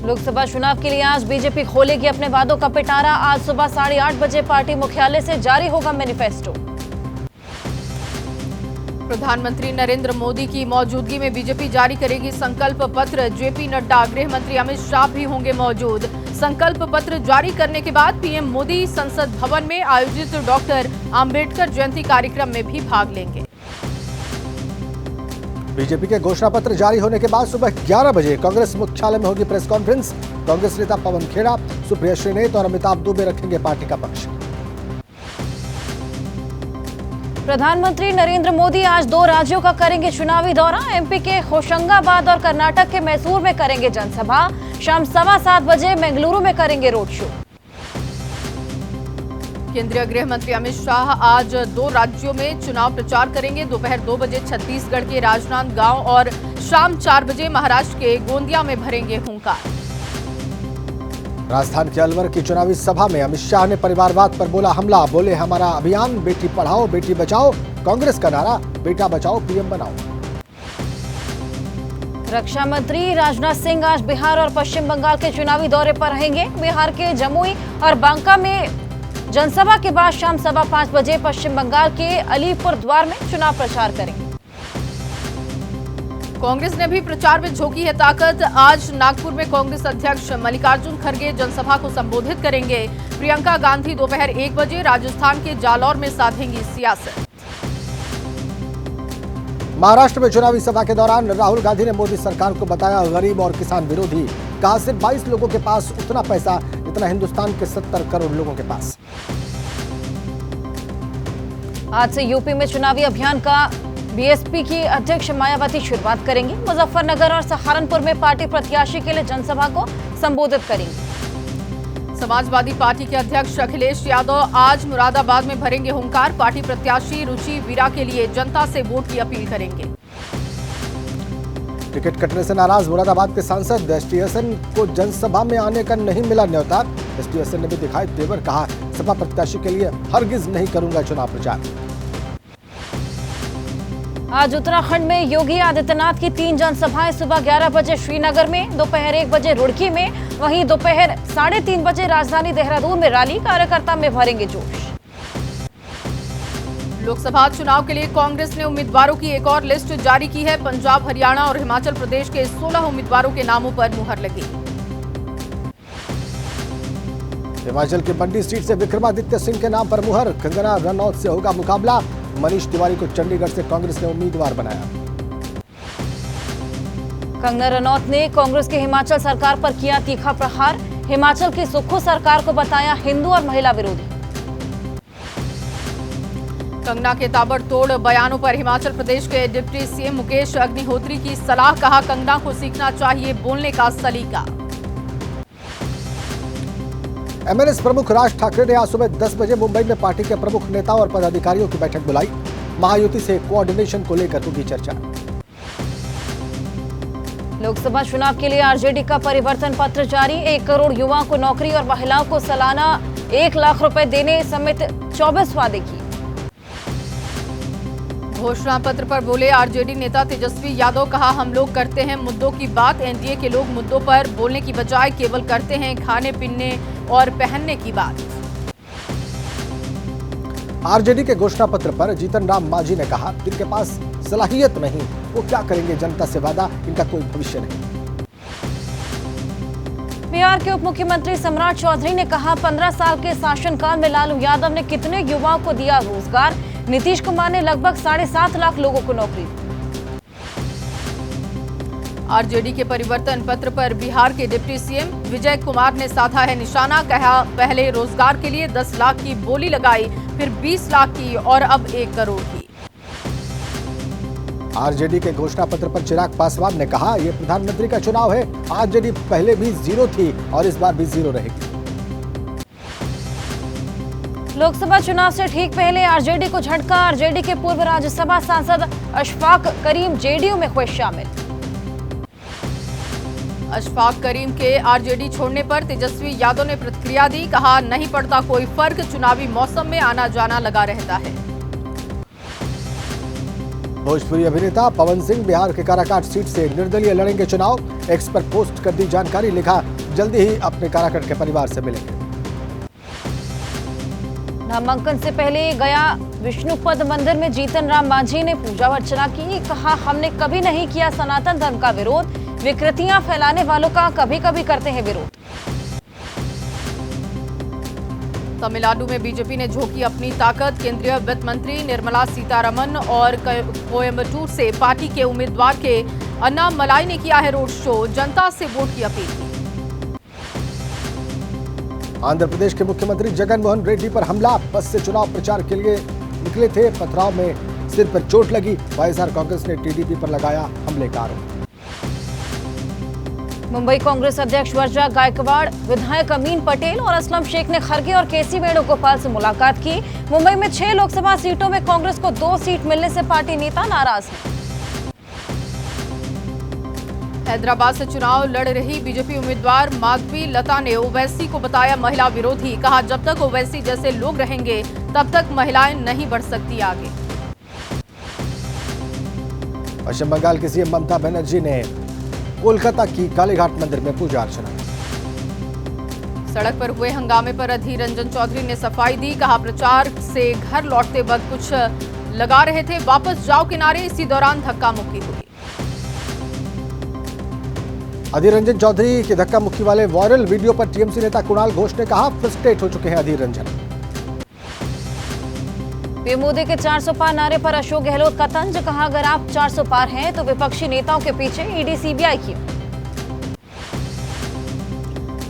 लोकसभा चुनाव के लिए आज बीजेपी खोलेगी अपने वादों का पिटारा। आज सुबह 8:30 बजे पार्टी मुख्यालय से जारी होगा मैनिफेस्टो। प्रधानमंत्री नरेंद्र मोदी की मौजूदगी में बीजेपी जारी करेगी संकल्प पत्र। जेपी नड्डा, गृह मंत्री अमित शाह भी होंगे मौजूद। संकल्प पत्र जारी करने के बाद पीएम मोदी संसद भवन में आयोजित डॉक्टर आंबेडकर जयंती कार्यक्रम में भी भाग लेंगे। बीजेपी के घोषणा पत्र जारी होने के बाद सुबह 11 बजे कांग्रेस मुख्यालय में होगी प्रेस कॉन्फ्रेंस। कांग्रेस नेता पवन खेड़ा, सुप्रिया श्रीनेत और अमिताभ दुबे रखेंगे पार्टी का पक्ष। प्रधानमंत्री नरेंद्र मोदी आज 2 राज्यों का करेंगे चुनावी दौरा। एमपी के होशंगाबाद और कर्नाटक के मैसूर में करेंगे जनसभा। शाम 7:15 बजे बेंगलुरु में करेंगे रोड शो। केंद्रीय गृह मंत्री अमित शाह आज 2 राज्यों में चुनाव प्रचार करेंगे। दोपहर 2 बजे छत्तीसगढ़ के राजनांदगांव और शाम 4 बजे महाराष्ट्र के गोंदिया में भरेंगे हुंकार। राजस्थान के अलवर की चुनावी सभा में अमित शाह ने परिवारवाद पर बोला हमला। बोले हमारा अभियान बेटी पढ़ाओ बेटी बचाओ, कांग्रेस का नारा बेटा बचाओ पीएम बनाओ। रक्षा मंत्री राजनाथ सिंह आज बिहार और पश्चिम बंगाल के चुनावी दौरे पर रहेंगे। बिहार के जमुई और बांका में जनसभा के बाद शाम 5:15 बजे पश्चिम बंगाल के अलीपुर द्वार में चुनाव प्रचार करेंगे। कांग्रेस ने भी प्रचार में झोंकी है ताकत। आज नागपुर में कांग्रेस अध्यक्ष मल्लिकार्जुन खड़गे जनसभा को संबोधित करेंगे। प्रियंका गांधी दोपहर 1 बजे राजस्थान के जालौर में साधेंगी सियासत। महाराष्ट्र में चुनावी सभा के दौरान राहुल गांधी ने मोदी सरकार को बताया गरीब और किसान विरोधी। कहा सिर्फ 22 लोगों के पास उतना पैसा जितना हिंदुस्तान के 70 करोड़ लोगों के पास। आज से यूपी में चुनावी अभियान का बीएसपी की अध्यक्ष मायावती शुरुआत करेंगी। मुजफ्फरनगर और सहारनपुर में पार्टी प्रत्याशी के लिए जनसभा को संबोधित करेंगी। समाजवादी पार्टी के अध्यक्ष अखिलेश यादव आज मुरादाबाद में भरेंगे हुंकार। पार्टी प्रत्याशी रुचि वीरा के लिए जनता से वोट की अपील करेंगे। टिकट कटने से नाराज मुरादाबाद के सांसद एसटीएसएन को जनसभा में आने का नहीं मिला न्योता। एसटीएसएन ने भी दिखाए तेवर। कहा सपा प्रत्याशी के लिए हरगिज नहीं करूंगा चुनाव प्रचार। आज उत्तराखंड में योगी आदित्यनाथ की 3 जनसभाएं सुबह 11 बजे श्रीनगर में, दोपहर 1 बजे रुड़की में, वहीं दोपहर 3:30 बजे राजधानी देहरादून में रैली। कार्यकर्ता में भरेंगे जोश। लोकसभा चुनाव के लिए कांग्रेस ने उम्मीदवारों की एक और लिस्ट जारी की है। पंजाब, हरियाणा और हिमाचल प्रदेश के 16 उम्मीदवारों के नामों पर मुहर लगी। हिमाचल की मंडी सीट से विक्रमादित्य सिंह के नाम पर मुहर। कंगना रनौत से होगा मुकाबला। मनीष तिवारी को चंडीगढ़ से कांग्रेस ने उम्मीदवार बनाया। कंगना रनौत ने कांग्रेस की हिमाचल सरकार पर किया तीखा प्रहार। हिमाचल की सुक्खू सरकार को बताया हिंदू और महिला विरोधी। कंगना के ताबड़तोड़ बयानों पर हिमाचल प्रदेश के डिप्टी सीएम मुकेश अग्निहोत्री की सलाह। कहा कंगना को सीखना चाहिए बोलने का सलीका। एमएनएस प्रमुख राज ठाकरे ने आज सुबह 10 बजे मुंबई में पार्टी के प्रमुख नेताओं और पदाधिकारियों की बैठक बुलाई। महायुति से कोऑर्डिनेशन को लेकर होगी चर्चा। लोकसभा चुनाव के लिए आरजेडी का परिवर्तन पत्र जारी। 1 करोड़ युवाओं को नौकरी और महिलाओं को सालाना 1 लाख रुपए देने समेत 24 वादे किए। घोषणा पत्र पर बोले आरजेडी नेता तेजस्वी यादव। कहा हम लोग करते हैं मुद्दों की बात। एनडीए के लोग मुद्दों पर बोलने की बजाय केवल करते हैं खाने पीने और पहनने की बात। आरजेडी के घोषणा पत्र पर जीतन राम मांझी ने कहा जिनके पास सलाहियत नहीं वो क्या करेंगे, जनता से वादा, इनका कोई भविष्य नहीं। बिहार के उप मुख्यमंत्री सम्राट चौधरी ने कहा 15 साल के शासनकाल में लालू यादव ने कितने युवाओं को दिया रोजगार। नीतीश कुमार ने लगभग 7.5 लाख लोगों को नौकरी दी। आरजेडी के परिवर्तन पत्र पर बिहार के डिप्टी सीएम विजय कुमार ने साधा है निशाना। कहा पहले रोजगार के लिए 10 लाख की बोली लगाई, फिर 20 लाख की और अब 1 करोड़ की। आरजेडी के घोषणा पत्र पर चिराग पासवान ने कहा यह प्रधानमंत्री का चुनाव है। आरजेडी पहले भी 0 थी और इस बार भी 0 रहेगी। लोकसभा चुनाव से ठीक पहले आरजेडी को झटका। आरजेडी के पूर्व राज्यसभा सांसद अशफाक करीम जेडीयू में हुए शामिल। अशफाक करीम के आरजेडी छोड़ने पर तेजस्वी यादव ने प्रतिक्रिया दी। कहा नहीं पड़ता कोई फर्क, चुनावी मौसम में आना जाना लगा रहता है। भोजपुरी अभिनेता पवन सिंह बिहार के काराकाट सीट से निर्दलीय लड़ेंगे चुनाव। एक्स पर पोस्ट कर दी जानकारी, लिखा जल्दी ही अपने काराकाट के परिवार से मिलेंगे। नामांकन से पहले गया विष्णुपद मंदिर में जीतन राम मांझी ने पूजा अर्चना की। कहा, हमने कभी नहीं किया सनातन धर्म का विरोध, विकृतियां फैलाने वालों का कभी कभी करते हैं विरोध। तमिलनाडु में बीजेपी ने झोंकी अपनी ताकत। केंद्रीय वित्त मंत्री निर्मला सीतारमण और कोयम्बटूर से पार्टी के उम्मीदवार के अन्नामलाई ने किया है रोड शो, जनता से वोट की अपील की। आंध्र प्रदेश के मुख्यमंत्री जगन मोहन रेड्डी पर हमला। बस से चुनाव प्रचार के लिए निकले थे, पथराव में सिर पर चोट लगी। वाईएसआर कांग्रेस ने टीडीपी पर लगाया हमले का आरोप। मुंबई कांग्रेस अध्यक्ष वर्जा गायकवाड़, विधायक अमीन पटेल और असलम शेख ने खरगे और केसी वेणुगोपाल से मुलाकात की। मुंबई में 6 लोकसभा सीटों में कांग्रेस को 2 सीट मिलने से पार्टी नेता नाराज हैं। हैदराबाद से चुनाव लड़ रही बीजेपी उम्मीदवार माधवी लता ने ओवैसी को बताया महिला विरोधी। कहा, जब तक ओवैसी जैसे लोग रहेंगे तब तक महिलाएं नहीं बढ़ सकती आगे। पश्चिम बंगाल की सीएम ममता बनर्जी ने कोलकाता की कालीघाट मंदिर में पूजा अर्चना। सड़क पर हुए हंगामे पर अधीर रंजन चौधरी ने सफाई दी। कहा, प्रचार से घर लौटते वक्त कुछ लगा रहे थे, वापस जाओ किनारे। इसी दौरान धक्का मुक्की हुई। अधीर रंजन चौधरी के धक्का मुक्की वाले वायरल वीडियो पर टीएमसी नेता कुणाल घोष ने कहा, फ्रस्ट्रेट हो चुके हैं अधीर रंजन। पीएम मोदी के 400 पार नारे पर अशोक गहलोत का तंज। कहा, अगर आप 400 पार हैं तो विपक्षी नेताओं के पीछे ईडी सीबीआई की।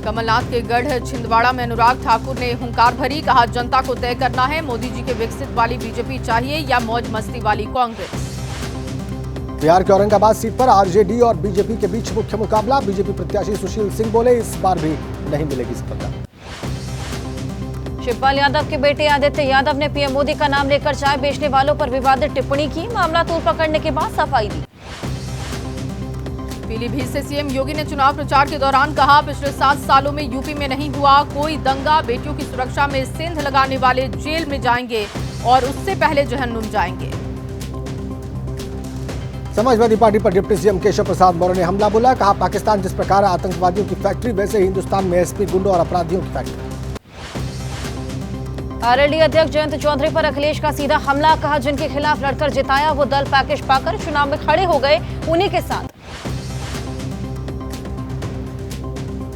कमलनाथ के गढ़ छिंदवाड़ा में अनुराग ठाकुर ने हुंकार भरी। कहा, जनता को तय करना है, मोदी जी के विकसित वाली बीजेपी चाहिए या मौज मस्ती वाली कांग्रेस। बिहार के औरंगाबाद सीट पर आरजेडी और बीजेपी के बीच मुख्य मुकाबला। बीजेपी प्रत्याशी सुशील सिंह बोले, इस बार भी नहीं मिलेगी सफलता। शिवपाल यादव के बेटे आदित्य यादव ने पीएम मोदी का नाम लेकर चाय बेचने वालों पर विवादित टिप्पणी की। मामला तूल पकड़ने के बाद सफाई दी। पीलीभीत से सीएम योगी ने चुनाव प्रचार के दौरान कहा, पिछले 7 सालों में यूपी में नहीं हुआ कोई दंगा। बेटियों की सुरक्षा में सेंध लगाने वाले जेल में जाएंगे और उससे पहले जहन्नुम जाएंगे। समाजवादी पार्टी पर डिप्टी सीएम केशव प्रसाद मौर्य ने हमला बोला। कहा, पाकिस्तान जिस प्रकार आतंकवादियों की फैक्ट्री, वैसे ही हिंदुस्तान में एसपी, गुंडों और अपराधियों की फैक्ट्री। आरएलडी अध्यक्ष जयंत चौधरी पर अखिलेश का सीधा हमला। कहा, जिनके खिलाफ लड़कर जिताया वो दल पैकेज पाकर चुनाव में खड़े हो गए, उन्हीं के साथ।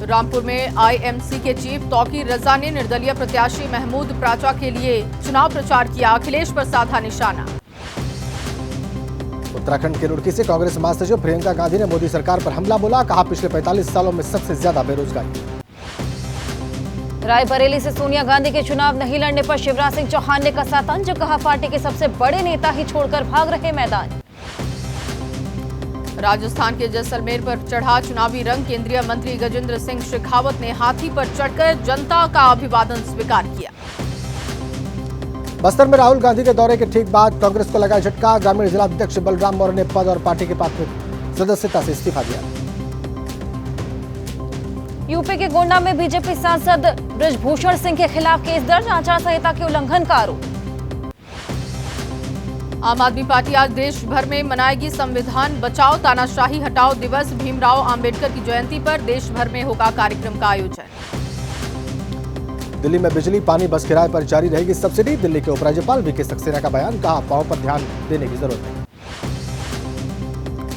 रामपुर में आईएमसी के चीफ तौकीर रजा ने निर्दलीय प्रत्याशी महमूद प्राचा के लिए चुनाव प्रचार किया। अखिलेश पर साधा निशाना। उत्तराखंड के रुड़की से कांग्रेस महासचिव प्रियंका गांधी ने मोदी सरकार पर हमला बोला। कहा, पिछले 45 सालों में सबसे ज्यादा बेरोजगारी। रायबरेली से सोनिया गांधी के चुनाव नहीं लड़ने पर शिवराज सिंह चौहान ने कसा तंज। कहा, पार्टी के सबसे बड़े नेता ही छोड़कर भाग रहे मैदान। राजस्थान के जैसलमेर पर चढ़ा चुनावी रंग। केंद्रीय मंत्री गजेंद्र सिंह शेखावत ने हाथी पर चढ़कर जनता का अभिवादन स्वीकार किया। बस्तर में राहुल गांधी के दौरे के ठीक बाद कांग्रेस को लगा झटका। ग्रामीण जिलाध्यक्ष बलराम मौर्य ने पद और पार्टी के प्राथमिक सदस्यता से इस्तीफा दिया। यूपी के गोंडा में बीजेपी सांसद बृजभूषण सिंह के खिलाफ केस दर्ज। आचार संहिता के उल्लंघन का आरोप। आम आदमी पार्टी आज देश भर में मनाएगी संविधान बचाओ तानाशाही हटाओ दिवस। भीमराव अंबेडकर की जयंती पर देश भर में होगा कार्यक्रम का आयोजन। दिल्ली में बिजली, पानी, बस किराए पर जारी रहेगी सब्सिडी। दिल्ली के उपराज्यपाल वीके सक्सेना का बयान। कहा, अफवाहों पर ध्यान देने की जरूरत है।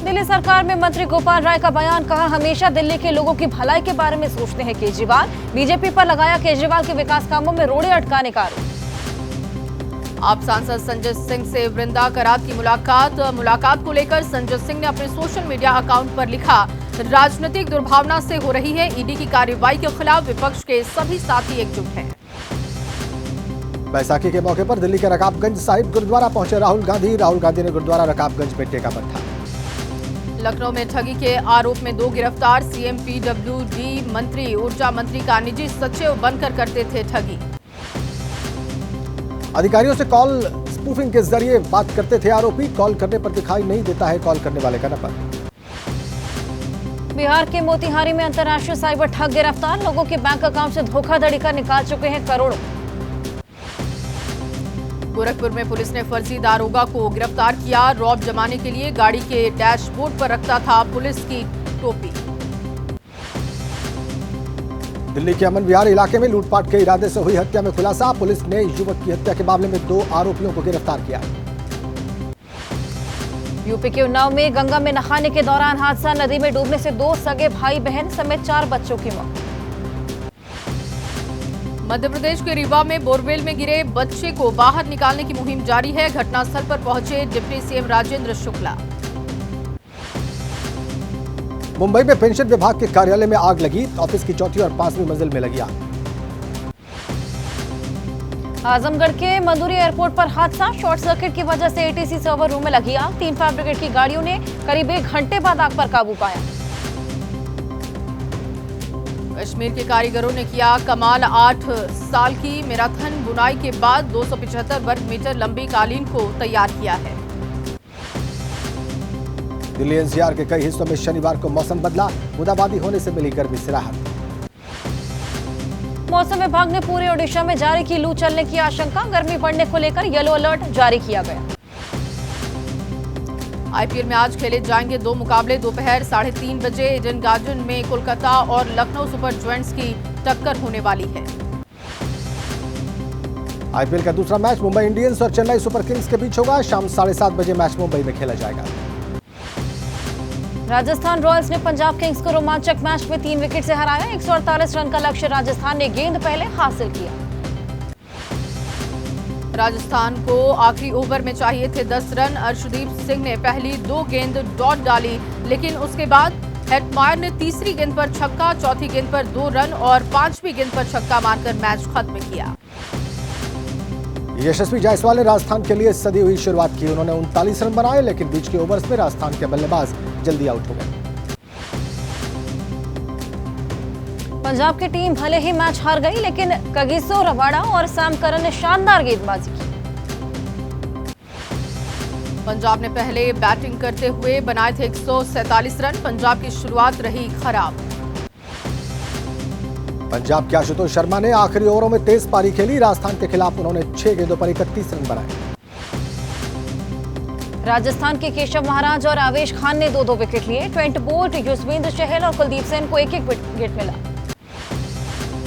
दिल्ली सरकार में मंत्री गोपाल राय का बयान। कहा, हमेशा दिल्ली के लोगों की भलाई के बारे में सोचते हैं केजरीवाल। बीजेपी पर लगाया केजरीवाल के विकास कामों में रोड़े अटकाने का आरोप। आप सांसद संजय सिंह से वृंदा करात की मुलाकात को लेकर संजय सिंह ने अपने सोशल मीडिया अकाउंट पर लिखा, राजनीतिक दुर्भावना से हो रही है ईडी की कार्रवाई के खिलाफ विपक्ष के सभी साथी एकजुट हैं। बैसाखी के मौके पर दिल्ली के रकाबगंज साहिब गुरुद्वारा पहुंचे राहुल गांधी। राहुल गांधी ने गुरुद्वारा रकाबगंज में टेका मत्था। लखनऊ में ठगी के आरोप में 2 गिरफ्तार। सीएम पीडब्ल्यूडी मंत्री, ऊर्जा मंत्री का निजी सचिव बनकर करते थे ठगी। अधिकारियों से कॉल स्पूफिंग के जरिए बात करते थे आरोपी। कॉल करने पर दिखाई नहीं देता है कॉल करने वाले का नंबर। बिहार के मोतिहारी में अंतर्राष्ट्रीय साइबर ठग गिरफ्तार। लोगों के बैंक अकाउंट से धोखाधड़ी कर निकाल चुके हैं करोड़ों। गोरखपुर में पुलिस ने फर्जी दारोगा को गिरफ्तार किया। रौब जमाने के लिए गाड़ी के डैशबोर्ड पर रखता था पुलिस की टोपी। दिल्ली के अमन विहार इलाके में लूटपाट के इरादे से हुई हत्या में खुलासा। पुलिस ने युवक की हत्या के मामले में 2 आरोपियों को गिरफ्तार किया। यूपी के उन्नाव में गंगा में नहाने के दौरान हादसा। नदी में डूबने से 2 सगे भाई बहन समेत 4 बच्चों की मौत। मध्य प्रदेश के रीवा में बोरवेल में गिरे बच्चे को बाहर निकालने की मुहिम जारी है। घटनास्थल पर पहुंचे डिप्टी सीएम राजेंद्र शुक्ला। मुंबई में पेंशन विभाग के कार्यालय में आग लगी। ऑफिस की 4वीं और 5वीं मंजिल में लगी आग। आजमगढ़ के मंदुरी एयरपोर्ट पर हादसा। शॉर्ट सर्किट की वजह से एटीसी सर्वर रूम में लगी आग। 3 फायर ब्रिगेड की गाड़ियों ने करीब 1 घंटे बाद आग पर काबू पाया। कश्मीर के कारीगरों ने किया कमाल। 8 साल की मैराथन बुनाई के बाद 275 वर्ग मीटर लंबी कालीन को तैयार किया है। दिल्ली एनसीआर के कई हिस्सों में शनिवार को मौसम बदला। बूंदाबांदी होने से मिली गर्मी से राहत। मौसम विभाग ने पूरे ओडिशा में जारी की लू चलने की आशंका। गर्मी बढ़ने को लेकर येलो अलर्ट जारी किया गया। आईपीएल में आज खेले जाएंगे 2 मुकाबले। दोपहर 3:30 बजे ईडन गार्डन में कोलकाता और लखनऊ सुपर जायंट्स की टक्कर होने वाली है। आईपीएल का दूसरा मैच मुंबई इंडियंस और चेन्नई सुपर किंग्स के बीच होगा। शाम 7:30 बजे मैच मुंबई में खेला जाएगा। राजस्थान रॉयल्स ने पंजाब किंग्स को रोमांचक मैच में 3 विकेट से हराया। 148 रन का लक्ष्य राजस्थान ने गेंद पहले हासिल किया। राजस्थान को आखिरी ओवर में चाहिए थे 10 रन। अर्शदीप सिंह ने पहली 2 गेंद डॉट डाली, लेकिन उसके बाद हेटमायर ने तीसरी गेंद पर छक्का, चौथी गेंद पर 2 रन और 5वीं गेंद पर छक्का मारकर मैच खत्म किया। यशस्वी जायसवाल ने राजस्थान के लिए सदी हुई शुरुआत की। उन्होंने 39 रन बनाए, लेकिन बीच के ओवर्स में राजस्थान के बल्लेबाज जल्दी आउट हो गए। पंजाब की टीम भले ही मैच हार गई, लेकिन कगिसो रबाडा और सैम करन ने शानदार गेंदबाजी की। पंजाब ने पहले बैटिंग करते हुए बनाए थे 147 रन। पंजाब की शुरुआत रही खराब। पंजाब के आशुतोष शर्मा ने आखिरी ओवरों में तेज पारी खेली। राजस्थान के खिलाफ उन्होंने 6 गेंदों पर 31 रन बनाए। राजस्थान के केशव महाराज और आवेश खान ने 2-2 विकेट लिए। ट्रेंट बोल्ट, युजवेंद्र चहल और कुलदीप सेन को 1-1 विकेट मिला।